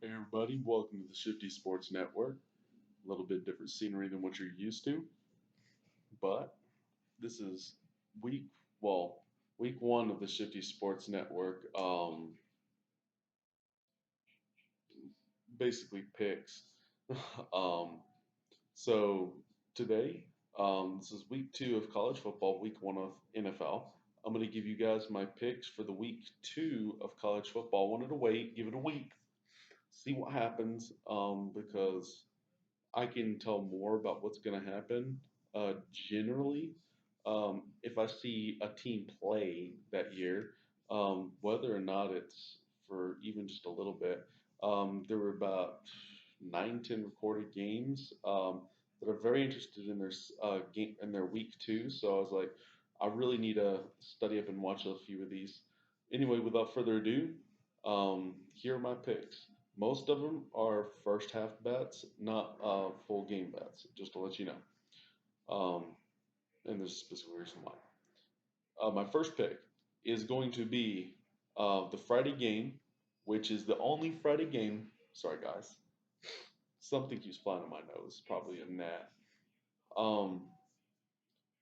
Hey everybody, welcome to the Shifty Sports Network. A little bit different scenery than what you're used to, but this is week, well, week one of the Shifty Sports Network. Basically picks. um, so today, this is week two of college football, week one of NFL. I'm going to give you guys my picks for the week two of college football. I wanted to wait, give it a week, see what happens, because I can tell more about what's going to happen generally if I see a team play that year, whether or not it's for even just a little bit. There were about 9, 10 recorded games that are very interested in their game in their week two. So I was like, I really need to study up and watch a few of these. Anyway, without further ado, here are my picks. Most of them are first half bets, not full game bets, just to let you know. Um, and there's a specific reason why. My first pick is going to be the Friday game, which is the only Friday game. Sorry, guys. Something keeps flying on my nose, probably a gnat. Um,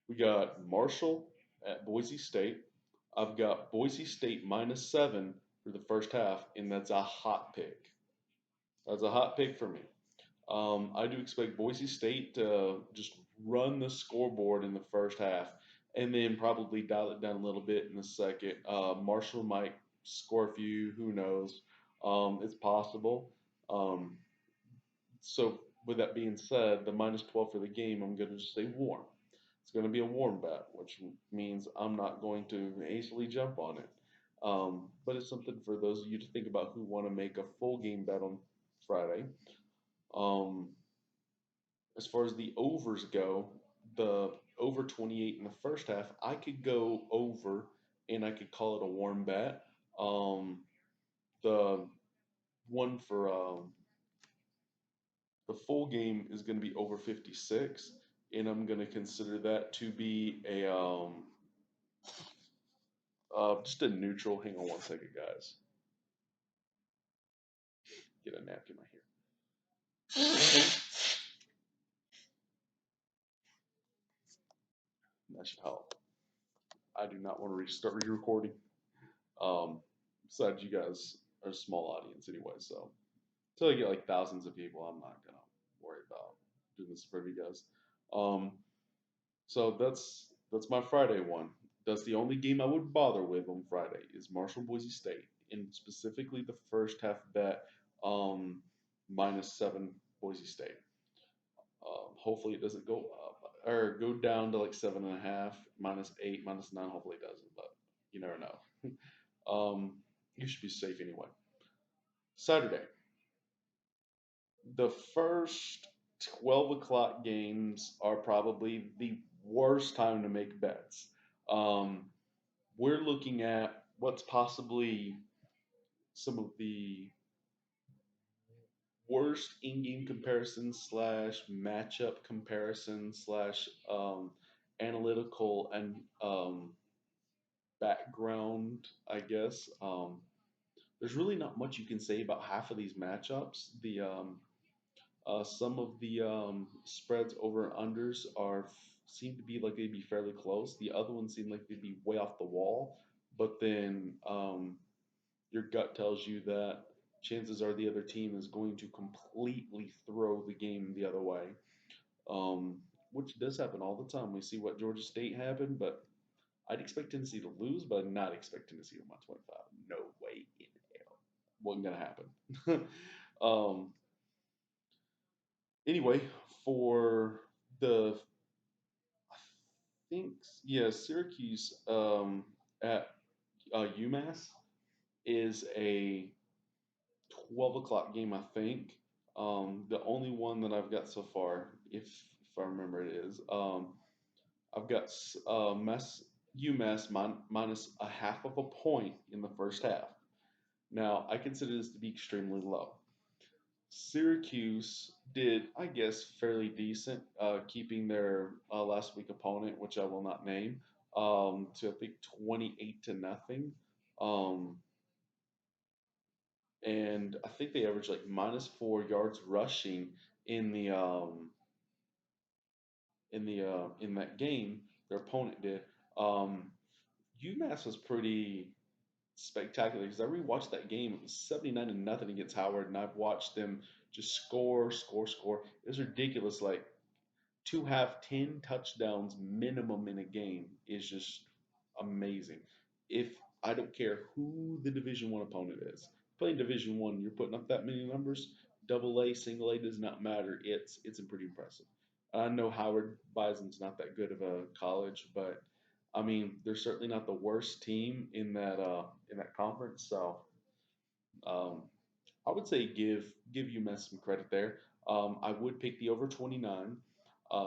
we got Marshall at Boise State. I've got Boise State -7 for the first half, and that's a hot pick. That's a hot pick for me. I do expect Boise State to just run the scoreboard in the first half and then probably dial it down a little bit in the second. Marshall might score a few, who knows? It's possible. Um, so, with that being said, the -12 for the game, I'm going to just say warm. It's going to be a warm bet, which means I'm not going to hastily jump on it. But it's something for those of you to think about who want to make a full game bet on Friday. Um, as far as the overs go, the over 28 in the first half, I could go over and I could call it a warm bet. Um, the one for the full game is going to be over 56, and I'm going to consider that to be a just a neutral. Hang on one second, guys. Get a napkin right here. That should help. I do not want to restart re-recording. Um, besides, you guys are a small audience anyway, so until I get like thousands of people, I'm not gonna worry about doing this for you guys. Um, so that's my Friday one. That's the only game I would bother with on Friday is Marshall Boise State, and specifically the first half bet, -7 Boise State. Hopefully it doesn't go up or go down to like 7.5, -8, -9. Hopefully it doesn't, but you never know. You should be safe anyway. Saturday, the first 12 o'clock games are probably the worst time to make bets. Um, we're looking at what's possibly some of the worst in-game comparisons slash matchup comparisons slash analytical and background, I guess. There's really not much you can say about half of these matchups. Some of the spreads over and unders seem to be like they'd be fairly close. The other ones seem like they'd be way off the wall. But then your gut tells you that chances are the other team is going to completely throw the game the other way, um, which does happen all the time. We see what Georgia State happened, but I'd expect Tennessee to lose, but I'd not expect Tennessee to win 25. No way in hell. Wasn't going to happen. um, anyway, for the I think yeah, Syracuse at UMass is a 12 o'clock game, I think. The only one that I've got so far, if I remember it is, I've got UMass minus a half of a point in the first half. Now, I consider this to be extremely low. Syracuse did, I guess, fairly decent, keeping their last week opponent, which I will not name, to I think 28-0. Um, and I think they averaged like -4 yards rushing in the in that game. Their opponent did. Um, UMass was pretty spectacular because I rewatched that game. It was 79-0 against Howard, and I've watched them just score, score, score. It was ridiculous. Like to have 10 touchdowns minimum in a game is just amazing. If I don't care who the Division One opponent is, playing Division One, you're putting up that many numbers. Double A, single A does not matter. It's pretty impressive. I know Howard Bison's not that good of a college, but I mean they're certainly not the worst team in that conference. So um, I would say give UMass some credit there. I would pick the over 29,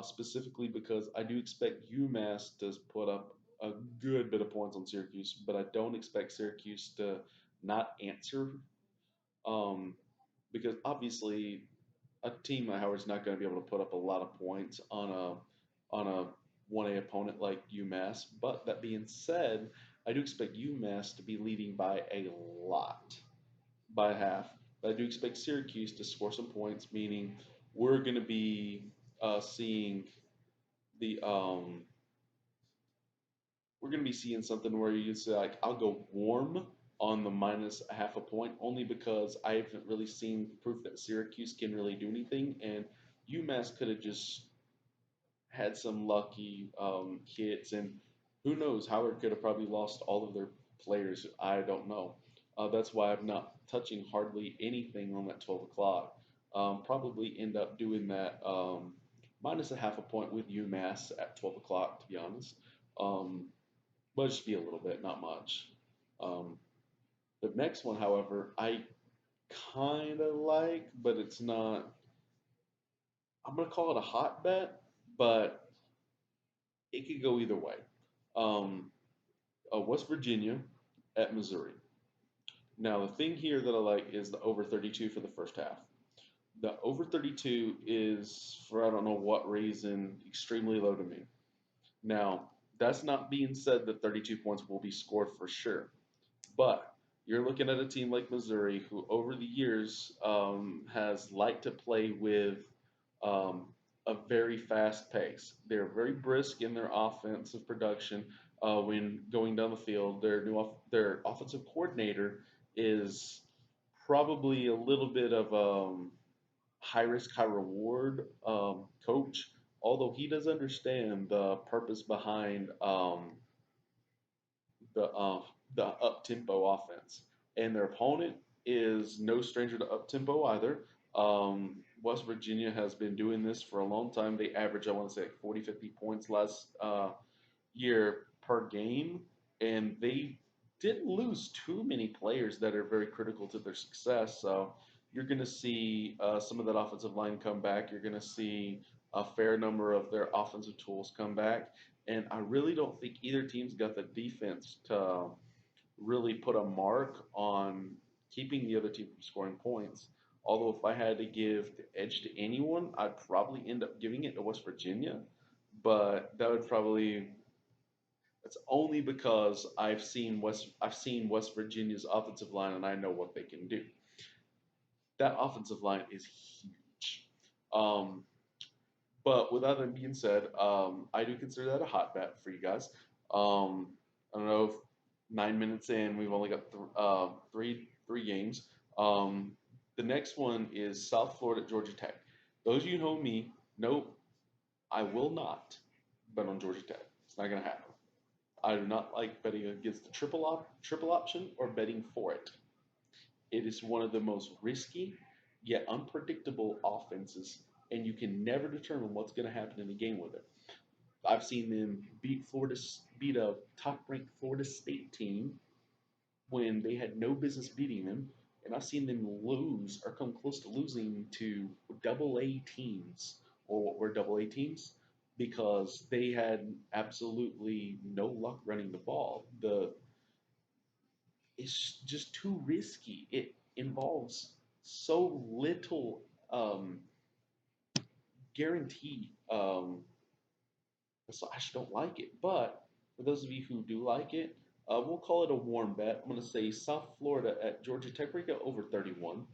specifically because I do expect UMass to put up a good bit of points on Syracuse, but I don't expect Syracuse to not answer, um, because obviously a team like Howard's not going to be able to put up a lot of points on a 1A opponent like UMass. But that being said, I do expect UMass to be leading by a lot by half. But I do expect Syracuse to score some points, meaning we're going to be seeing the we're going to be seeing something where you say like I'll go warm on the minus a half a point only because I haven't really seen proof that Syracuse can really do anything, and UMass could have just had some lucky hits, and who knows, Howard could have probably lost all of their players. I don't know. That's why I'm not touching hardly anything on that 12 o'clock. Probably end up doing that minus a half a point with UMass at 12 o'clock, to be honest. Um, but just be a little bit, not much. Um, the next one, however, I kind of like, but it's not. I'm gonna call it a hot bet, but it could go either way. Um, West Virginia at Missouri. Now, the thing here that I like is the over 32 for the first half. The over 32 is, for I don't know what reason, extremely low to me. Now, that's not being said that 32 points will be scored for sure. But you're looking at a team like Missouri, who over the years has liked to play with um, a very fast pace. They're very brisk in their offensive production when going down the field. Their offensive coordinator is probably a little bit of high risk, high reward coach, although he does understand the purpose behind the uh, the up tempo offense, and their opponent is no stranger to up tempo either. West Virginia has been doing this for a long time. They average, I want to say, like 40, 50 points last year per game, and they didn't lose too many players that are very critical to their success. So you're going to see some of that offensive line come back. You're going to see a fair number of their offensive tools come back. And I really don't think either team's got the defense to really put a mark on keeping the other team from scoring points. Although if I had to give the edge to anyone, I'd probably end up giving it to West Virginia. But that would probably that's only because I've seen West Virginia's offensive line and I know what they can do. That offensive line is huge. Um, But with that being said, I do consider that a hot bet for you guys. I don't know if 9 minutes in, we've only got three games. The next one is South Florida at Georgia Tech. Those of you who know me, no, I will not bet on Georgia Tech. It's not going to happen. I do not like betting against the triple option or betting for it. It is one of the most risky yet unpredictable offenses, and you can never determine what's going to happen in the game with it. I've seen them beat a top-ranked Florida State team when they had no business beating them, and I've seen them lose or come close to losing to double A teams or what were double A teams because they had absolutely no luck running the ball. The It's just too risky. It involves so little guarantee. So I just don't like it. But for those of you who do like it, We'll call it a warm bet. I'm going to say South Florida at Georgia Tech. We go over 31.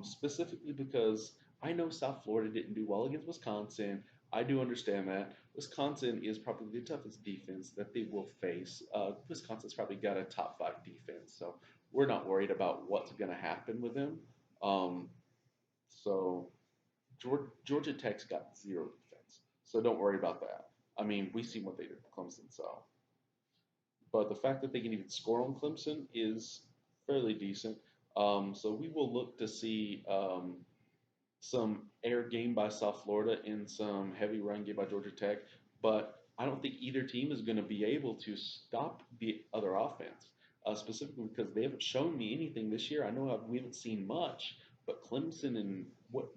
Specifically because I know South Florida didn't do well against Wisconsin. I do understand that. Wisconsin is probably the toughest defense that they will face. Wisconsin's probably got a top five defense, so we're not worried about what's going to happen with them. Um, so Georgia Tech's got zero defense, so don't worry about that. I mean, we see what they did to Clemson, so but the fact that they can even score on Clemson is fairly decent. So we will look to see some air game by South Florida and some heavy run game by Georgia Tech. But I don't think either team is going to be able to stop the other offense, specifically because they haven't shown me anything this year. I know we haven't seen much, but Clemson and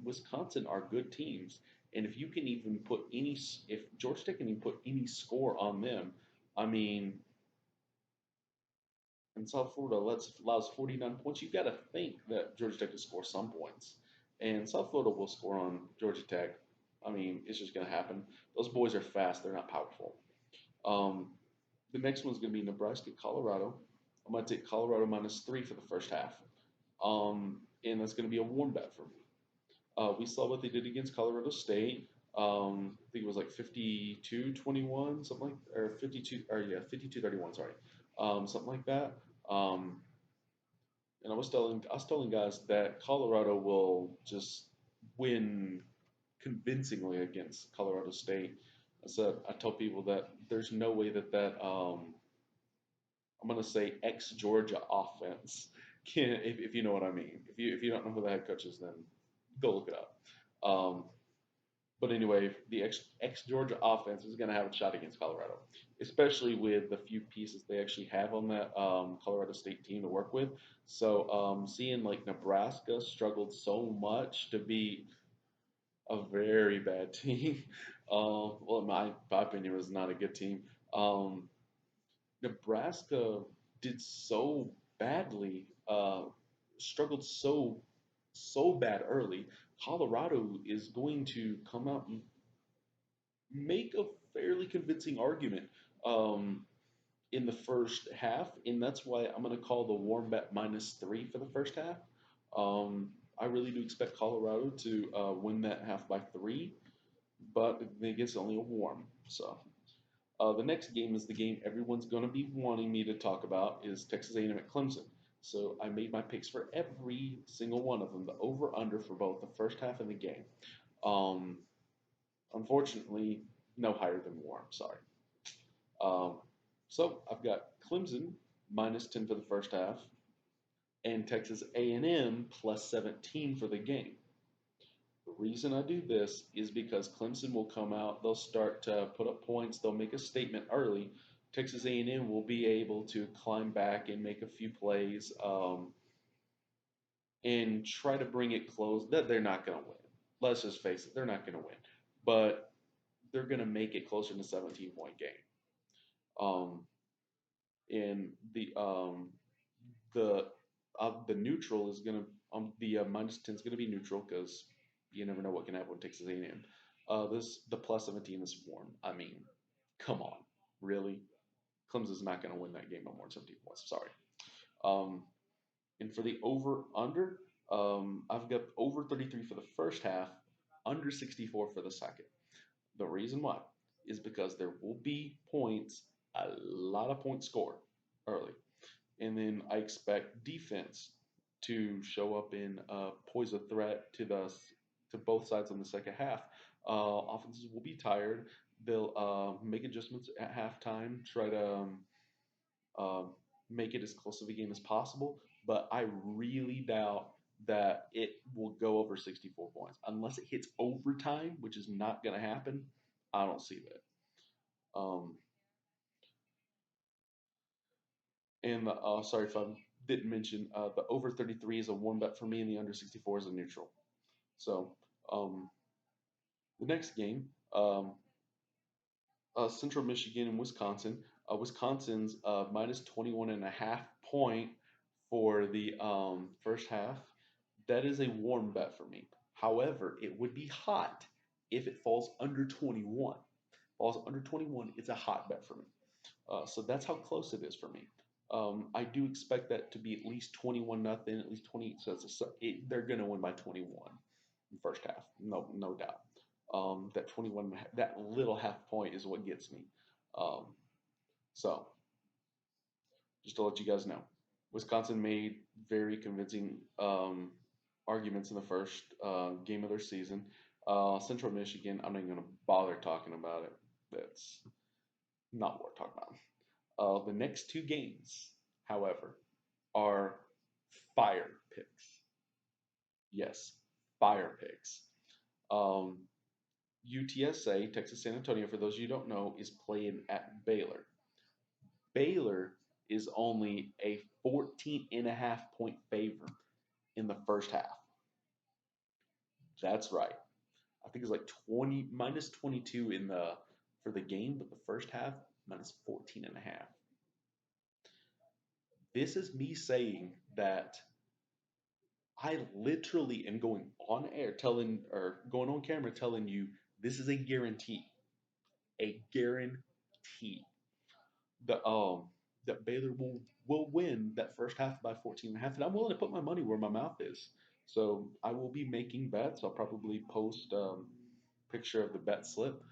Wisconsin are good teams. And if you can even put any, if Georgia Tech can even put any score on them, I mean, and South Florida allows 49 points, you've got to think that Georgia Tech will score some points. And South Florida will score on Georgia Tech. I mean, it's just going to happen. Those boys are fast, they're not powerful. Um, the next one's going to be Nebraska, Colorado. I'm going to take Colorado -3 for the first half. And that's going to be a warm bet for me. We saw what they did against Colorado State. I think it was like 52-21, something like, or 52, or yeah, 52-31, sorry. Something like that. Um, and I was telling guys that Colorado will just win convincingly against Colorado State. I tell people that there's no way that I'm gonna say ex Georgia offense can, if you know what I mean. If you don't know who the head coach is, then go look it up. Um, but anyway, the ex Georgia offense is going to have a shot against Colorado, especially with the few pieces they actually have on that Colorado State team to work with. So seeing like Nebraska struggled so much to be a very bad team. Well, in my opinion, was not a good team. Um, Nebraska did so badly, struggled so bad early. Colorado is going to come out and make a fairly convincing argument um, in the first half, and that's why I'm going to call the warm bet -3 for the first half. I really do expect Colorado to win that half by 3, but I think it's only a warm. So the next game is the game everyone's going to be wanting me to talk about is Texas A&M at Clemson. So I made my picks for every single one of them, the over under for both the first half of the game. Um, Unfortunately, no higher than warm. Sorry. Um, so I've got Clemson -10 for the first half and Texas A&M +17 for the game. The reason I do this is because Clemson will come out, they'll start to put up points, they'll make a statement early. Texas A&M will be able to climb back and make a few plays and try to bring it close. That they're not going to win. Let's just face it, they're not going to win. But they're going to make it closer to 17-point game. Um, and the the neutral is gonna the -10 is gonna be neutral because you never know what can happen with Texas A&M. The +17 is warm. I mean, come on, really? Clemson's not gonna win that game by more than 17 points. Sorry. Um, and for the over under, I've got over 33 for the first half, under 64 for the second. The reason why is because there will be points, a lot of points scored early. And then I expect defense to show up and pose a threat to both sides on the second half. Offenses will be tired. They'll make adjustments at halftime, try to um, make it as close of a game as possible. But I really doubt that it will go over 64 points unless it hits overtime, which is not going to happen. I don't see that. And sorry if I didn't mention the over 33 is a warm bet for me, and the under 64 is a neutral. So um, the next game, Central Michigan and Wisconsin. Wisconsin's -21.5 point for the first half. That is a warm bet for me. However, it would be hot if it falls under 21. Falls under 21, it's a hot bet for me. So that's how close it is for me. I do expect that to be at least 21 nothing, at least 20. They're going to win by 21 in the first half, no doubt. That 21, that little half point is what gets me. Um, so just to let you guys know, Wisconsin made very convincing arguments in the first game of their season. Central Michigan, I'm not even going to bother talking about it. That's not worth talking about. The next two games, however, are fire picks. Yes, fire picks. Um, UTSA, Texas San Antonio, for those of you who don't know, is playing at Baylor. Baylor is only a 14.5 point favor in the first half. That's right. I think it's like 20 minus 22 in the for the game, but the first half minus 14 and a half. This is me saying that I literally am going on air telling or going on camera telling you this is a guarantee. A guarantee. The that Baylor will win that first half by 14 and a half, and I'm willing to put my money where my mouth is. So I will be making bets. I'll probably post picture of the bet slip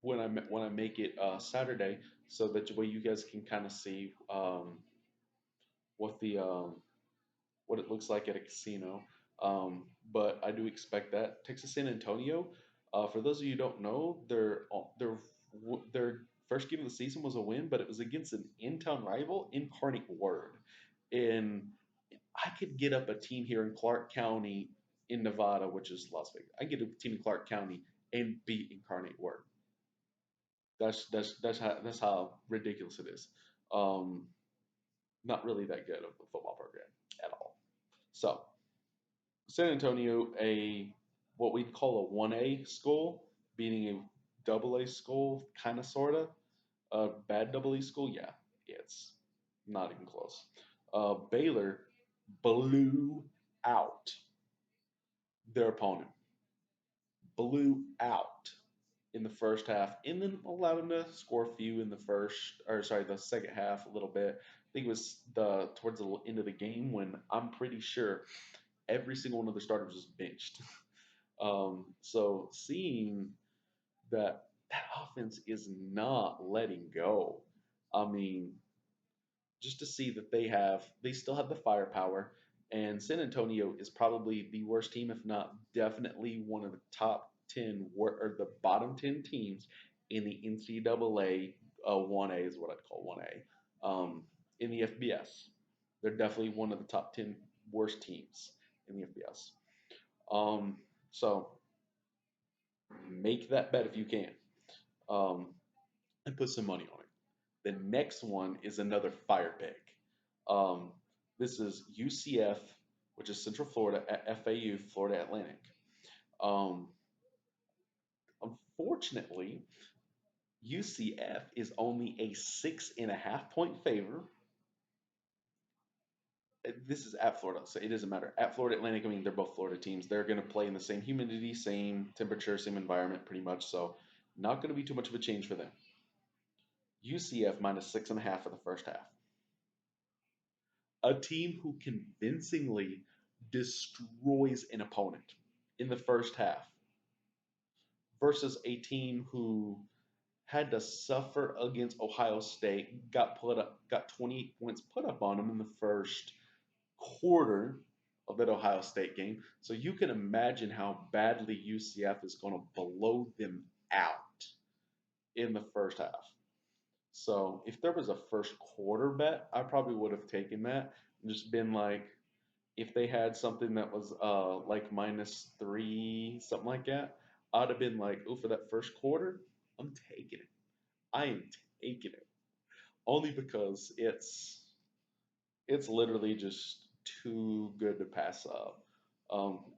when I make it Saturday, so that way you guys can kind of see what the what it looks like at a casino. But I do expect that Texas San Antonio. For those of you who don't know, their first game of the season was a win, but it was against an in-town rival, Incarnate Word. And I could get up a team here in Clark County in Nevada, which is Las Vegas. I get a team in Clark County and beat Incarnate Word. That's how ridiculous it is. Um, Not really that good of a football program at all. So San Antonio, a what we'd call a 1A school, beating a double A school, kind of, sort of. A bad double A school, yeah, it's not even close. Baylor blew out their opponent, blew out in the first half, and then allowed them to score a few in the the second half a little bit. I think it was the towards the end of the game when I'm pretty sure every single one of the starters was benched. So seeing that offense is not letting go. I mean, just to see that they still have the firepower, and San Antonio is probably the worst team, if not definitely one of the top 10 or the bottom 10 teams in the NCAA 1A is what I'd call 1A in the FBS. They're definitely one of the top 10 worst teams in the FBS. So make that bet if you can, um, and put some money on it. The next one is another fire pick. Um, this is UCF, which is Central Florida, at FAU, Florida Atlantic. Um, Unfortunately, UCF is only a 6.5 point favor. This is at Florida, so it doesn't matter. At Florida Atlantic, I mean, they're both Florida teams. They're going to play in the same humidity, same temperature, same environment, pretty much. So, not going to be too much of a change for them. UCF minus 6.5 for the first half. A team who convincingly destroys an opponent in the first half versus a team who had to suffer against Ohio State, got 28 points put up on them in the first quarter of that Ohio State game. So you can imagine how badly UCF is going to blow them out in the first half. So if there was a first quarter bet, I probably would have taken that and just been like, if they had something that was like -3, something like that, I'd have been like, oh, for that first quarter, I'm taking it. I am taking it. Only because it's literally just too good to pass up.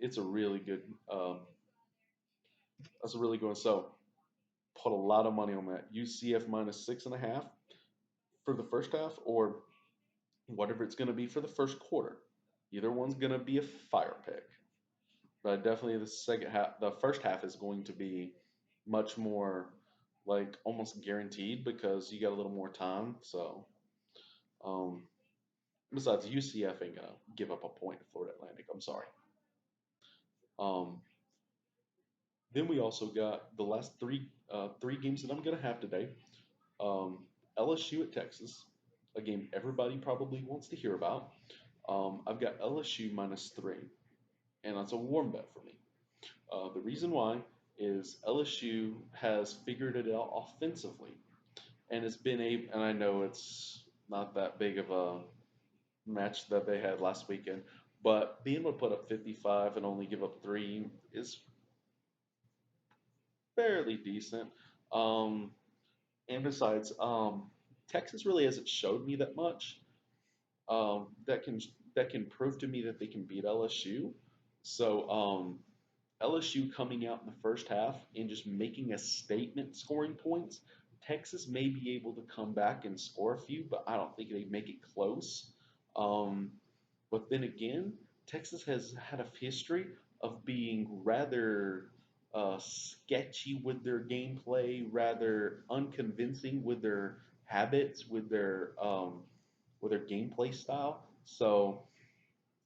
It's a really good that's a really good one. So put a lot of money on that. UCF minus 6.5 for the first half, or whatever it's going to be for the first quarter. Either one's going to be a fire pick. But definitely the first half is going to be much more like almost guaranteed because you got a little more time. So, um, besides, UCF ain't gonna give up a point to Florida Atlantic. I'm sorry. Um, then we also got the last three games that I'm gonna have today. Um, LSU at Texas, a game everybody probably wants to hear about. I've got LSU -3, and that's a warm bet for me. The reason why is LSU has figured it out offensively and has been able. And I know it's not that big of a match that they had last weekend, but being able to put up 55 and only give up three is fairly decent. Um, and besides, Texas really hasn't showed me that much that can prove to me that they can beat LSU. So LSU coming out in the first half and just making a statement scoring points. Texas may be able to come back and score a few, but I don't think they make it close. Um, but then again, Texas has had a history of being rather sketchy with their gameplay, rather unconvincing with their habits, with their gameplay style. So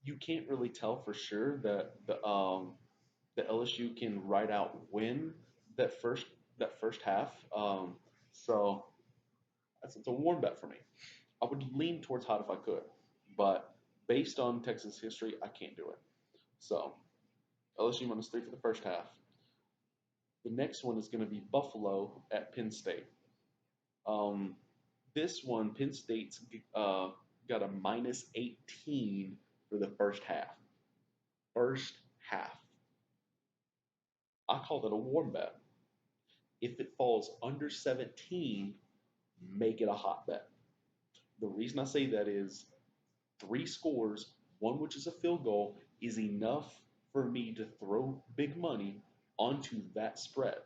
you can't really tell for sure that the LSU can ride out win that first that first half. So it's a warm bet for me. I would lean towards hot if I could, but based on Texas history, I can't do it. So LSU -3 for the first half. The next one is going to be Buffalo at Penn State. Um, this one, Penn State's got a -18 for the first half. First half. I call that a warm bet. If it falls under 17, make it a hot bet. The reason I say that is three scores, one which is a field goal, is enough for me to throw big money onto that spread.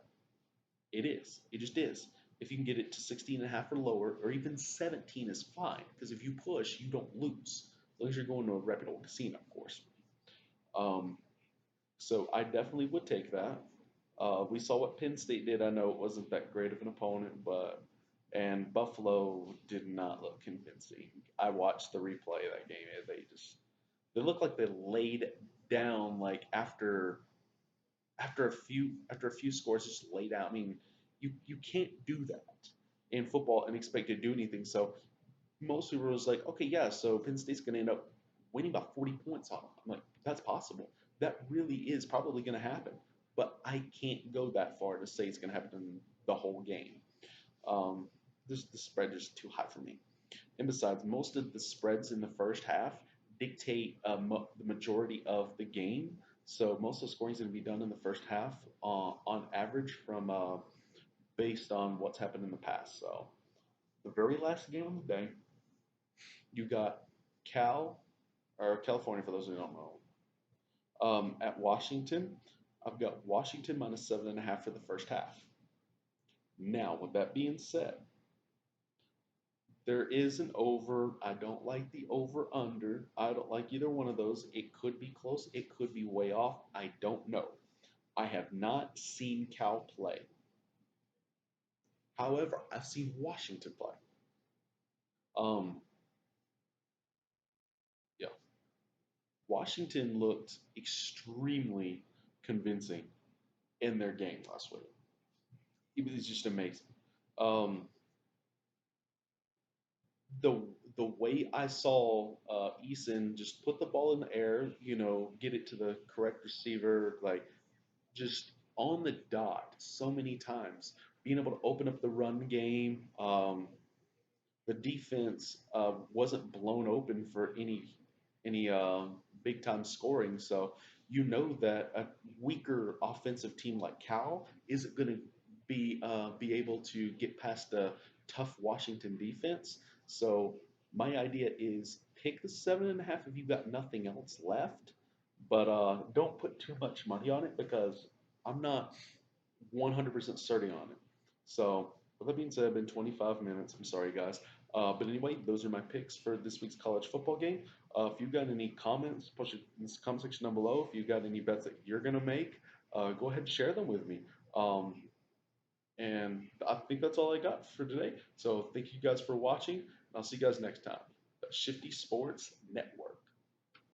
It is. It just is. If you can get it to 16 and a half or lower, or even 17 is fine. Because if you push, you don't lose. As long as you're going to a reputable casino, of course. Um, so I definitely would take that. We saw what Penn State did. I know it wasn't that great of an opponent, but and Buffalo did not look convincing. I watched the replay of that game, and they looked like they laid down like after a few scores, just laid out. I mean, you can't do that in football and expect to do anything. So most people was like, okay, yeah, so Penn State's going to end up winning by 40 points on them. I'm like, that's possible. That really is probably going to happen. But I can't go that far to say it's going to happen in the whole game. Um, the spread is too high for me. And besides, most of the spreads in the first half dictate the majority of the game. So most of the scoring is going to be done in the first half on average from based on what's happened in the past. So the very last game of the day, you got Cal or California for those who don't know. At Washington, I've got Washington -7.5 for the first half. Now, with that being said, there is an over. I don't like the over under. I don't like either one of those. It could be close. It could be way off. I don't know. I have not seen Cal play. However, I've seen Washington play. Um, yeah, Washington looked extremely convincing in their game last week. It was just amazing. Um, the the way I saw Eason just put the ball in the air, get it to the correct receiver, like just on the dot so many times, being able to open up the run game. The defense wasn't blown open for any big time scoring, so you know that a weaker offensive team like Cal isn't going to be able to get past a tough Washington defense. So my idea is pick the 7.5 if you've got nothing else left, but don't put too much money on it because I'm not 100% certain on it. So, with that being said, it's been 25 minutes. I'm sorry, guys. But anyway, those are my picks for this week's college football game. If you've got any comments, post it in the comment section down below. If you've got any bets that you're going to make, go ahead and share them with me. Um, And I think that's all I got for today. So thank you guys for watching, and I'll see you guys next time. The Shifty Sports Network.